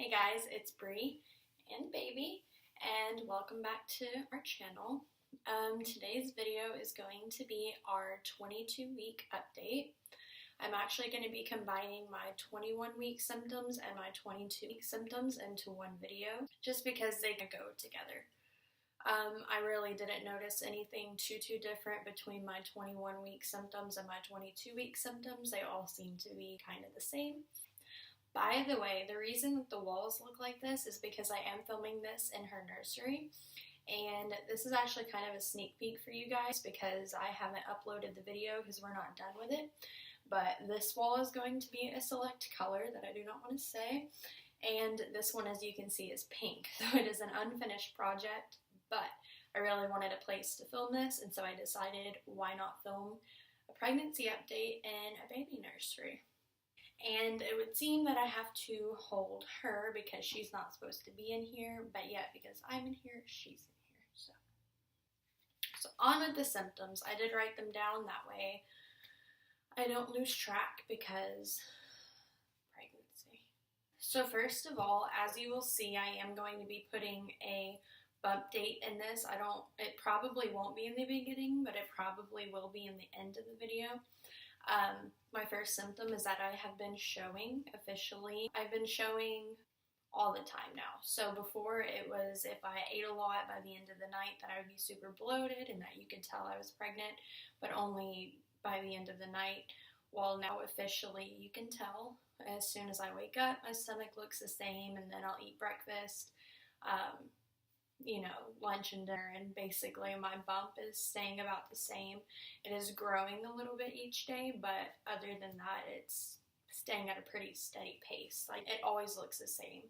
Hey guys, it's Bree and Baby, and welcome back to our channel. Today's video is going to be our 22-week update. I'm actually going to be combining my 21-week symptoms and my 22-week symptoms into one video, just because they can go together. I really didn't notice anything too different between my 21-week symptoms and my 22-week symptoms. They all seem to be kind of the same. By the way, the reason that the walls look like this is because I am filming this in her nursery, and this is actually kind of a sneak peek for you guys because I haven't uploaded the video because we're not done with it. But this wall is going to be a select color that I do not want to say, and this one, as you can see, is pink. So it is an unfinished project, but I really wanted a place to film this, and so I decided why not film a pregnancy update in a baby nursery. And it would seem that I have to hold her because she's not supposed to be in here, but yet because I'm in here, she's in here. So on with the symptoms. I did write them down, that way I don't lose track because pregnancy. So first of all, as you will see, I am going to be putting a bump date in this. It probably won't be in the beginning, but it probably will be in the end of the video. My first symptom is that I have been showing officially. I've been showing all the time now. So before it was if I ate a lot by the end of the night that I would be super bloated and that you could tell I was pregnant, but only by the end of the night. Well, now officially you can tell. As soon as I wake up, my stomach looks the same, and then I'll eat breakfast, lunch and dinner, and basically my bump is staying about the same. It is growing a little bit each day, but other than that, it's staying at a pretty steady pace. Like, it always looks the same.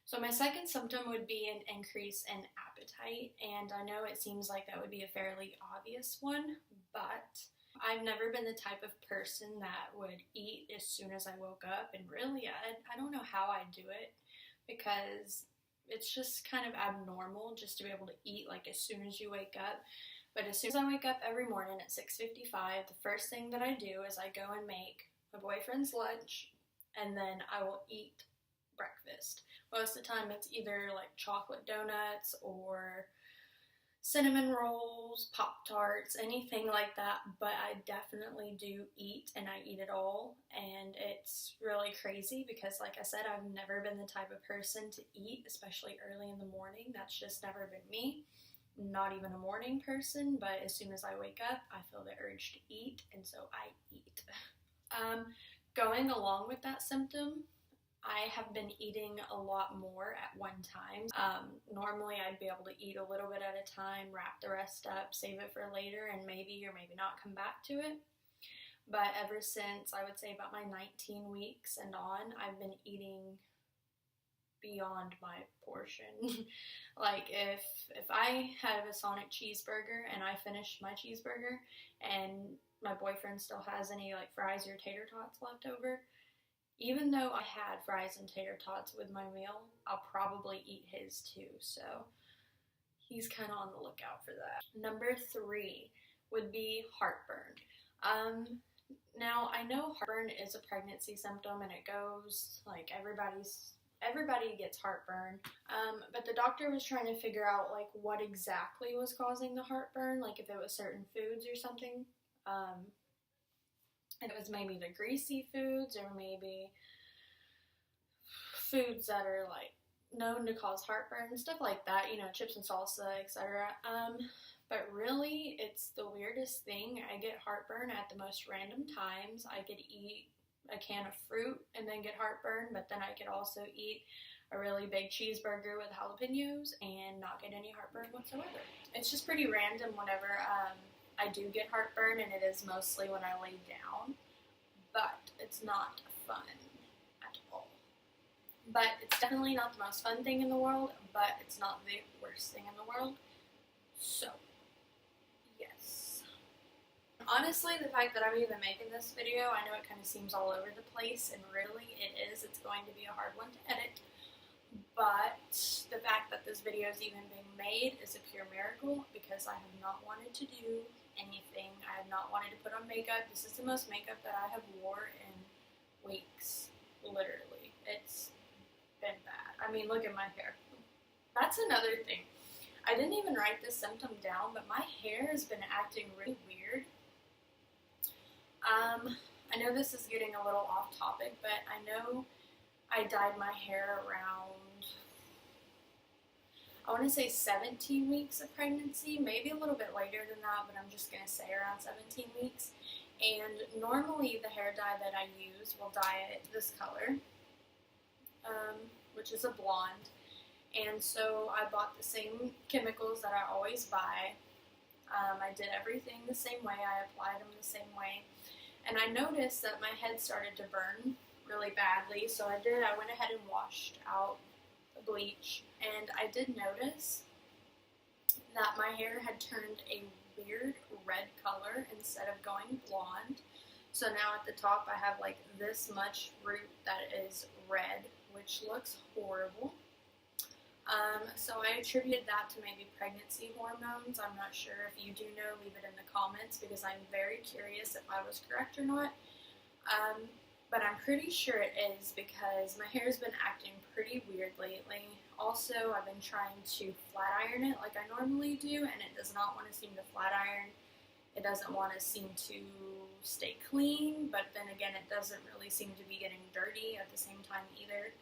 So my second symptom would be an increase in appetite, and I know it seems like that would be a fairly obvious one, but I've never been the type of person that would eat as soon as I woke up, and really, I don't know how I do it, because it's just kind of abnormal just to be able to eat like as soon as you wake up. But as soon as I wake up every morning at 6:55, the first thing that I do is I go and make my boyfriend's lunch, and then I will eat breakfast. Most of the time it's either like chocolate donuts or cinnamon rolls, Pop-Tarts, anything like that, but I definitely do eat, and I eat it all, and it's really crazy because, like I said, I've never been the type of person to eat, especially early in the morning. That's just never been me. Not even a morning person, but as soon as I wake up, I feel the urge to eat, and so I eat. Going along with that symptom, I have been eating a lot more at one time. Normally I'd be able to eat a little bit at a time, wrap the rest up, save it for later, and maybe or maybe not come back to it. But ever since, I would say about my 19 weeks and on, I've been eating beyond my portion. Like, if I have a Sonic cheeseburger and I finished my cheeseburger and my boyfriend still has any like fries or tater tots left over, even though I had fries and tater tots with my meal, I'll probably eat his too, so he's kind of on the lookout for that. Number 3 would be heartburn. Now, I know heartburn is a pregnancy symptom, and it goes, like, everybody gets heartburn, but the doctor was trying to figure out, like, what exactly was causing the heartburn, like if it was certain foods or something. And it was maybe the greasy foods, or maybe foods that are like known to cause heartburn, stuff like that, chips and salsa, etc. But really, it's the weirdest thing. I get heartburn at the most random times. I could eat a can of fruit and then get heartburn, but then I could also eat a really big cheeseburger with jalapenos and not get any heartburn whatsoever. It's just pretty random whenever I do get heartburn, and it is mostly when I lay down, but it's not fun at all. But it's definitely not the most fun thing in the world, but it's not the worst thing in the world. So, yes. Honestly, the fact that I'm even making this video, I know it kind of seems all over the place, and really it is. It's going to be a hard one to edit. But the fact that this video is even being made is a pure miracle, because I have not wanted to do anything. I have not wanted to put on makeup. This is the most makeup that I have wore in weeks, literally. It's been bad. I mean, look at my hair. That's another thing. I didn't even write this symptom down, but my hair has been acting really weird. I know this is getting a little off topic, but I know I dyed my hair around, I want to say 17 weeks of pregnancy, maybe a little bit later than that, but I'm just going to say around 17 weeks. And normally the hair dye that I use will dye it this color, which is a blonde. And so I bought the same chemicals that I always buy. I did everything the same way. I applied them the same way. And I noticed that my head started to burn really badly. So I went ahead and washed out the bleach. And I did notice that my hair had turned a weird red color instead of going blonde. So now at the top I have like this much root that is red, which looks horrible. So I attributed that to maybe pregnancy hormones. I'm not sure. If you do know, leave it in the comments because I'm very curious if I was correct or not. But I'm pretty sure it is because my hair's been acting pretty weird lately. Also, I've been trying to flat iron it like I normally do, and it does not want to seem to flat iron. It doesn't want to seem to stay clean, but then again, it doesn't really seem to be getting dirty at the same time either.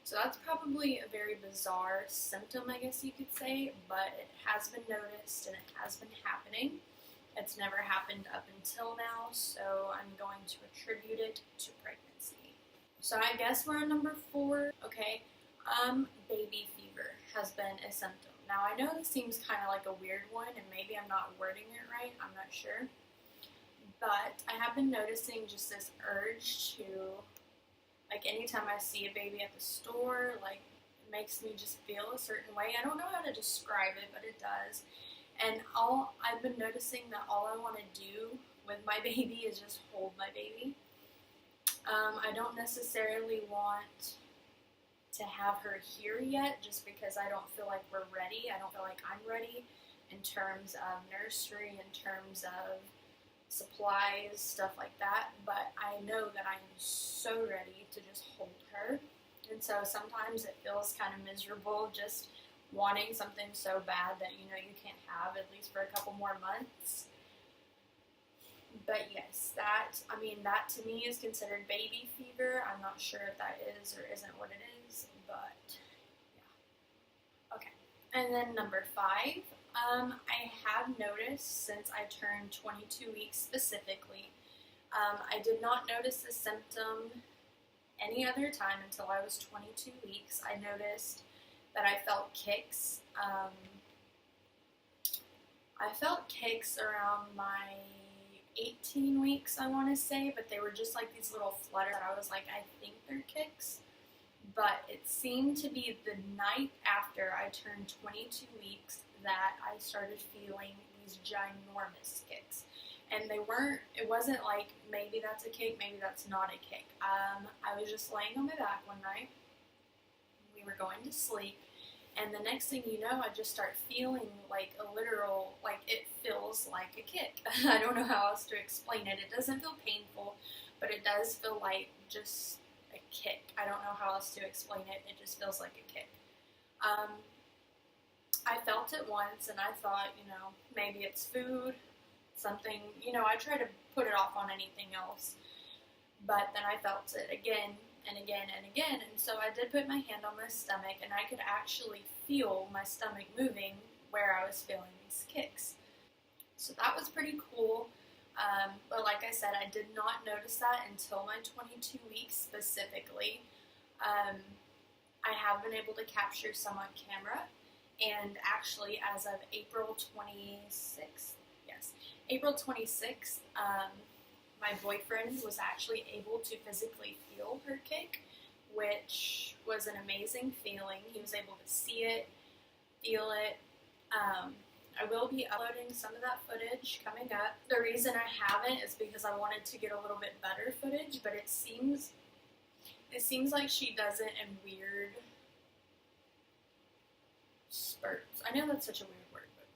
So that's probably a very bizarre symptom, I guess you could say, but it has been noticed and it has been happening. It's never happened up until now, so I'm going to attribute it to pregnancy. So I guess we're on number 4. Okay, baby fever has been a symptom. Now I know this seems kind of like a weird one, and maybe I'm not wording it right, I'm not sure. But I have been noticing just this urge to, like, anytime I see a baby at the store, like, it makes me just feel a certain way. I don't know how to describe it, but it does. And I've been noticing that all I want to do with my baby is just hold my baby. I don't necessarily want to have her here yet, just because I don't feel like we're ready. I don't feel like I'm ready in terms of nursery, in terms of supplies, stuff like that, but I know that I am so ready to just hold her. And so sometimes it feels kind of miserable just wanting something so bad that you know you can't have, at least for a couple more months. But yes, that to me is considered baby fever. I'm not sure if that is or isn't what it is, but yeah. Okay, and then number 5. I have noticed since I turned 22 weeks specifically, I did not notice the symptom any other time until I was 22 weeks. I noticed that I felt kicks. I felt kicks around my 18 weeks, I want to say, but they were just like these little flutters. I was like, I think they're kicks. But it seemed to be the night after I turned 22 weeks that I started feeling these ginormous kicks. And it wasn't like, maybe that's a kick, maybe that's not a kick. I was just laying on my back one night. We were going to sleep. And the next thing you know, I just start feeling like a literal, like it feels like a kick. I don't know how else to explain it. It doesn't feel painful, but it does feel like just a kick. I don't know how else to explain it. It just feels like a kick. I felt it once and I thought, maybe it's food, something, I try to put it off on anything else. But then I felt it again and again and again, and so I did put my hand on my stomach and I could actually feel my stomach moving where I was feeling these kicks. So that was pretty cool, but like I said, I did not notice that until my 22 weeks specifically. I have been able to capture some on camera, and actually as of April 26th, my boyfriend was actually able to physically feel her kick, which was an amazing feeling. He was able to see it, feel it. I will be uploading some of that footage coming up. The reason I haven't is because I wanted to get a little bit better footage, but it seems like she does it in weird spurts. I know that's such a weird word, but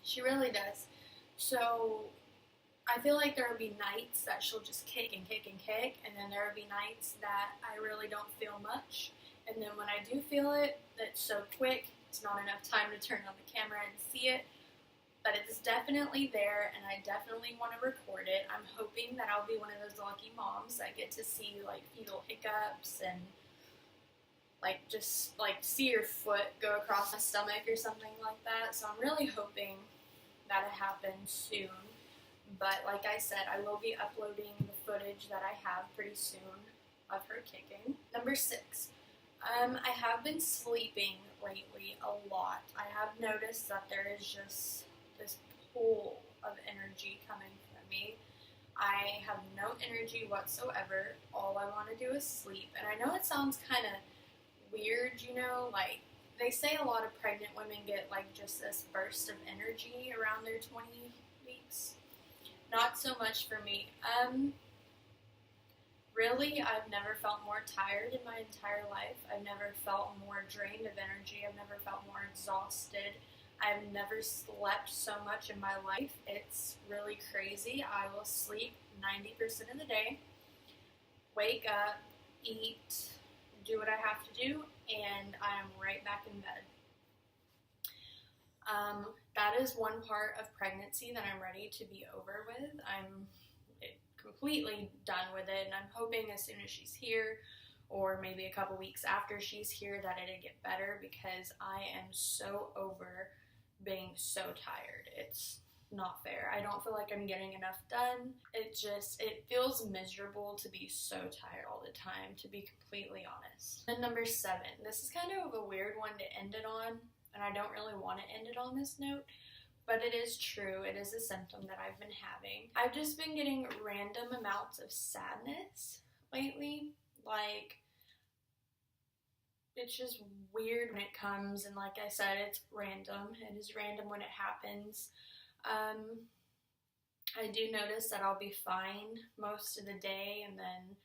she really does. So I feel like there will be nights that she'll just kick and kick and kick, and then there will be nights that I really don't feel much, And then when I do feel it, it's so quick, it's not enough time to turn on the camera and see it. But it's definitely there, and I definitely want to record it. I'm hoping that I'll be one of those lucky moms that get to see like fetal hiccups and like just like see your foot go across my stomach or something like that. So I'm really hoping that it happens soon. But like I said, I will be uploading the footage that I have pretty soon of her kicking. Number 6. I have been sleeping lately a lot. I have noticed that there is just this pool of energy coming from me. I have no energy whatsoever. All I want to do is sleep. And I know it sounds kind of weird, you know, like they say a lot of pregnant women get like just this burst of energy around their 20 weeks. Not so much for me. Really, I've never felt more tired in my entire life. I've never felt more drained of energy. I've never felt more exhausted. I've never slept so much in my life. It's really crazy. I will sleep 90% of the day, wake up, eat, do what I have to do, and I'm right back in bed. That is one part of pregnancy that I'm ready to be over with. I'm completely done with it, and I'm hoping as soon as she's here, or maybe a couple weeks after she's here, that it'll get better, because I am so over being so tired. It's not fair. I don't feel like I'm getting enough done. It feels miserable to be so tired all the time, to be completely honest. And number 7, this is kind of a weird one to end it on, and I don't really want to end it on this note, but it is true. It is a symptom that I've been having. I've just been getting random amounts of sadness lately. Like, it's just weird when it comes, and like I said, it's random. It is random when it happens. I do notice that I'll be fine most of the day, and then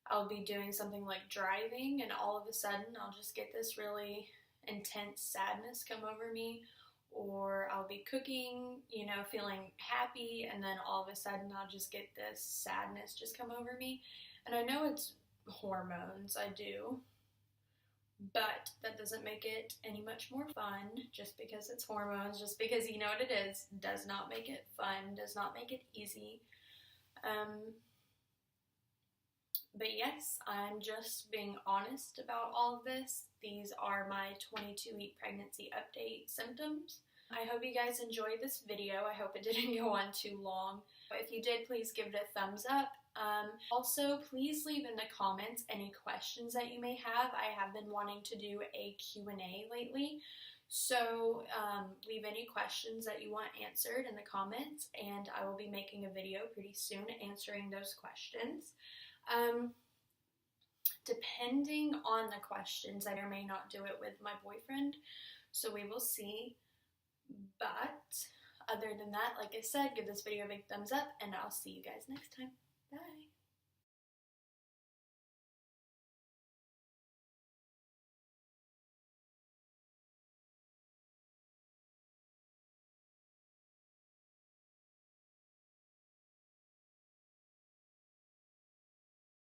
I'll be doing something like driving, and all of a sudden I'll just get this really intense sadness come over me. Or I'll be cooking, you know, feeling happy, and then all of a sudden I'll just get this sadness just come over me. And I know it's hormones, I do, but that doesn't make it any much more fun. Just because it's hormones, just because you know what it is, does not make it fun, does not make it easy. But yes, I'm just being honest about all of this. These are my 22-week pregnancy update symptoms. I hope you guys enjoyed this video. I hope it didn't go on too long. If you did, please give it a thumbs up. Also, please leave in the comments any questions that you may have. I have been wanting to do a Q&A lately. So leave any questions that you want answered in the comments, and I will be making a video pretty soon answering those questions. Depending on the questions, I may or may not do it with my boyfriend, so we will see. But other than that, like I said, give this video a big thumbs up, and I'll see you guys next time. Bye!